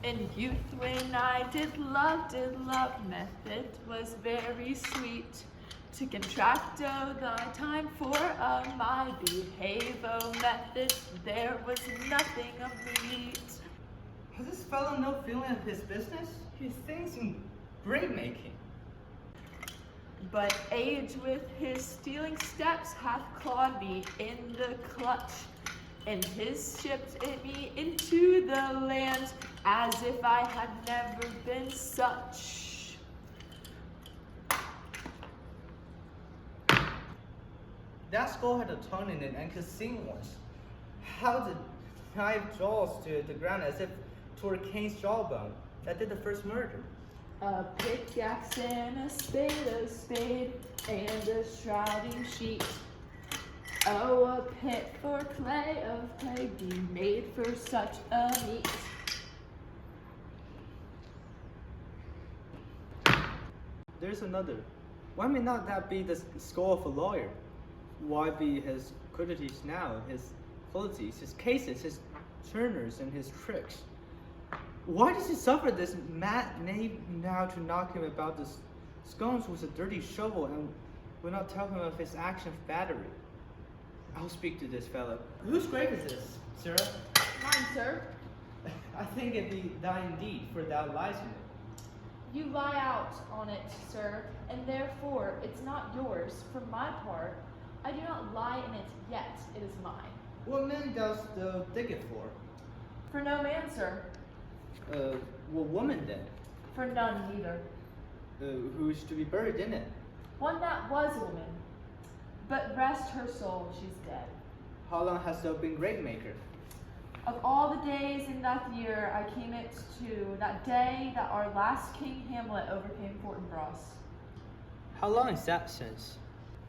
In youth when I did love, method was very sweet. To contract the time for my behave, method, there was nothing of meat. Has this fellow no feeling of his business? He thinks in grave making. But age with his stealing steps hath clawed me in the clutch, and his shipped me into the land as if I had never been such. That skull had a tongue in it and could sing once. How did knife jaws to the ground as if toward Cain's jawbone that did the first murder? A pickaxe and a spade, and a shrouding sheet. Oh, a pit for clay of clay be made for such a meat. There's another. Why may not that be the skull of a lawyer? Why be his qualities now, his qualities, his cases, his turners, and his tricks? Why does he suffer this mad knave now to knock him about the scones with a dirty shovel and will not tell him of his action of battery? I'll speak to this fellow. Whose grave is this, sir? Mine, sir. I think it be thine indeed, for thou lies in it. You lie out on it, sir, and therefore it's not yours. For my part, I do not lie in it yet, it is mine. What man dost thou dig it for? For no man, sir. What woman then? For none neither. Who is to be buried in it? One that was a woman, but rest her soul, she's dead. How long hast thou been grave maker? Of all the days in that year, I came it to that day that our last king Hamlet overcame Fortinbras. How long is that since?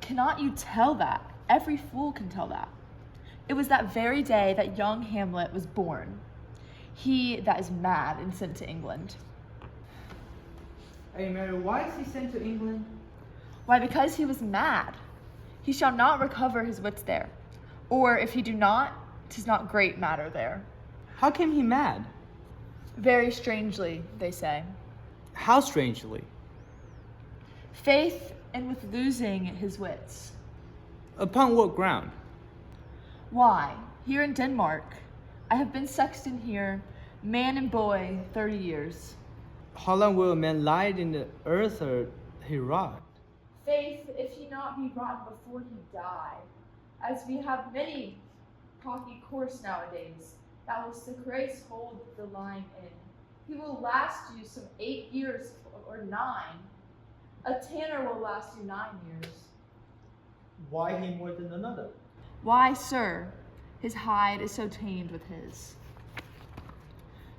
Cannot you tell that? Every fool can tell that. It was that very day that young Hamlet was born. He that is mad and sent to England. Hey Mary, why is he sent to England? Why, because he was mad. He shall not recover his wits there. Or if he do not, 'tis not great matter there. How came he mad? Very strangely, they say. How strangely? Faith and with losing his wits. Upon what ground? Why, here in Denmark, I have been sexton here, man and boy, 30 years. How long will a man lie in the earth or he rot? Faith, if he not be rotten before he die, as we have many cocky course nowadays, that will Socrates hold the line in. He will last you some 8 years or 9. A tanner will last you 9 years. Why he more than another? Why, sir, his hide is so tamed with his.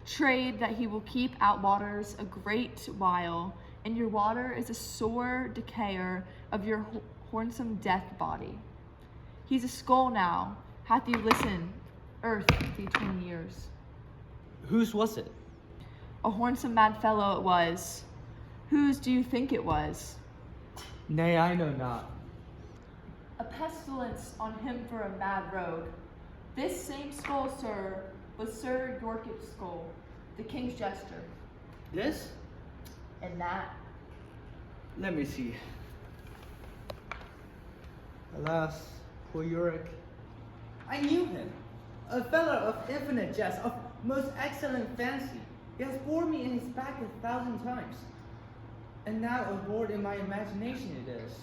Trade that he will keep out waters a great while, and your water is a sore decayer of your wholesome death body. He's a skull now, hath you listened, earth thee 20 years. Whose was it? A wholesome mad fellow it was. Whose do you think it was? Nay, I know not. A pestilence on him for a mad rogue. This same skull, sir, was Sir York's skull, the king's jester. This? And that. Let me see. Alas, poor Yorick. I knew him. A fellow of infinite jest, of most excellent fancy. He has bore me in his back 1,000 times. And now a word in my imagination it is.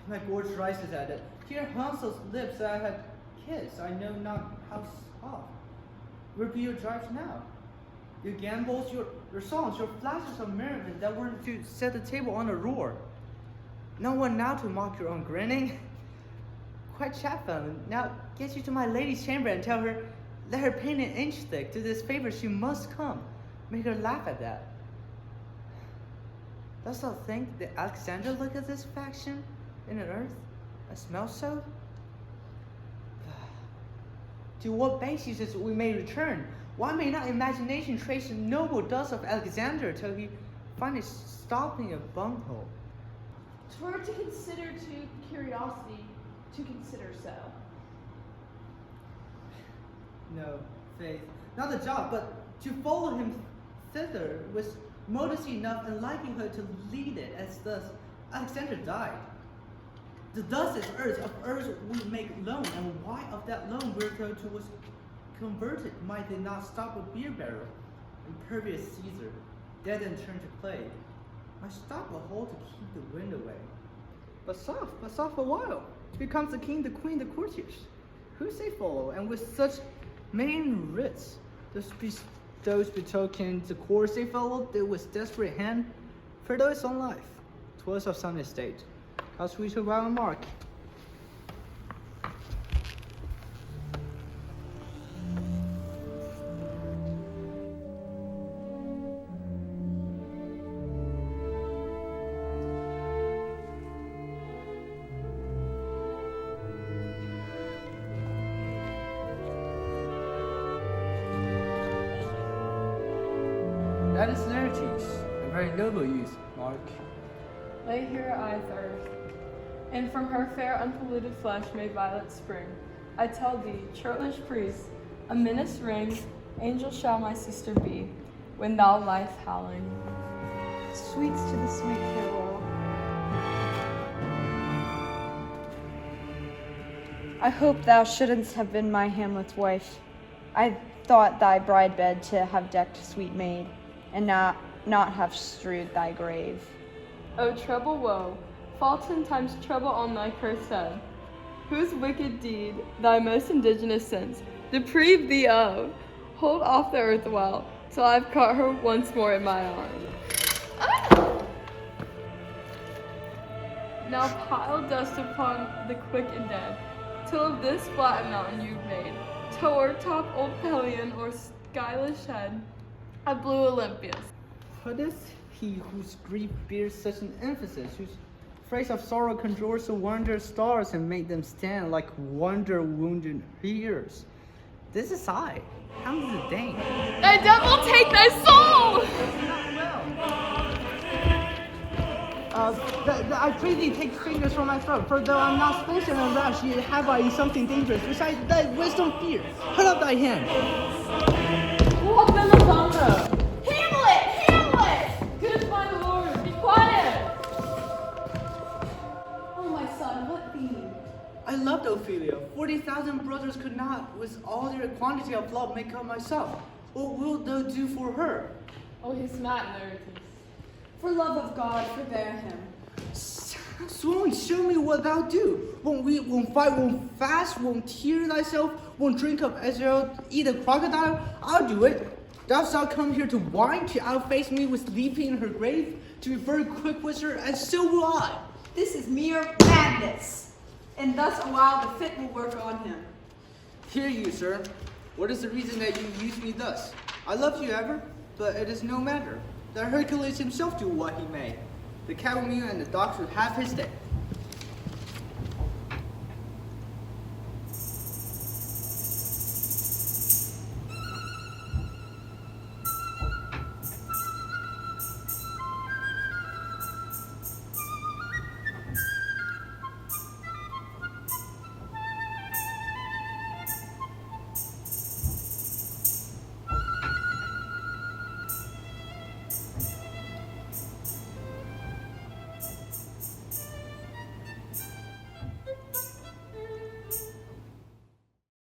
My gorge rises at it. Here Hansel's lips that I had kissed, I know not how soft. Where be your drives now? Your gambols, your songs, your flashes of merriment that were to set the table on a roar. No one now to mock your own grinning. Quite chapfallen. Now get you to my lady's chamber and tell her, let her paint an inch thick. To this favor she must come. Make her laugh at that. Dost thou think that Alexander look at this faction in an earth that smells so? To what basis we may return? Why may not imagination trace the noble dust of Alexander till he find it stopping a bunghole? 'Twere to consider to curiosity, to consider so. No, faith, not the job, but To follow him thither was modesty enough and likelihood to lead it, as thus Alexander died. The dust is earth, of earth we make loam, and why of that loam whereto to was converted might they not stop a beer barrel? Impervious Caesar, dead and turned to clay, might stop a hole to keep the wind away. But soft a while, to become the king, the queen, the courtiers, who say follow, and with such main writs, those betoken the course they followed, they with desperate hand, for though his own life, 'twas of some estate. How sweet a wild mark. That is Laertes, a very noble youth, Mark. Lay here I thirst, and from her fair unpolluted flesh may violets spring. I tell thee, churlish priest, a menace ring, angel shall my sister be, when thou liest howling. Sweets to the sweet farewell. I hope thou shouldn't have been my Hamlet's wife. I thought thy bride bed to have decked sweet maid, and not have strewed thy grave. O treble woe, fall 10 times trouble on thy cursed head, whose wicked deed thy most indigenous sense deprive thee of. Hold off the earth awhile, till I've caught her once more in my arms. Ah! Now pile dust upon the quick and dead, till of this flat mountain you've made, tower top old Pelion or skyless head, a blue Olympias. What is he whose grief bears such an emphasis, whose phrase of sorrow conjures the wonder stars and make them stand like wonder-wounded heroes? This is I, Hamlet the Dane. Thy devil take thy soul! I pray thee take fingers from my throat, for though I'm not spacious and rash, yet have I something dangerous, which I thy wisdom fear. Put up thy hand. What Melisandre? Hamlet! Good my lord, be quiet! Oh, my son, what be? I loved Ophelia. 40,000 brothers could not, with all their quantity of love, make up myself. What wilt thou do for her? Oh, he's not Laertes. For love of God, forbear him. Swoon, show me what thou do. Won't fight, won't fast, won't tear thyself, won't drink of Ezreal, eat a crocodile. I'll do it. Thou shalt come here to whine, to outface me with leaping in her grave, to be very quick with her, and so will I. This is mere madness, and thus a while the fit will work on him. Hear you, sir. What is the reason that you use me thus? I love you ever, but it is no matter. That Hercules himself do what he may. The Cadmean and the doctor have his day.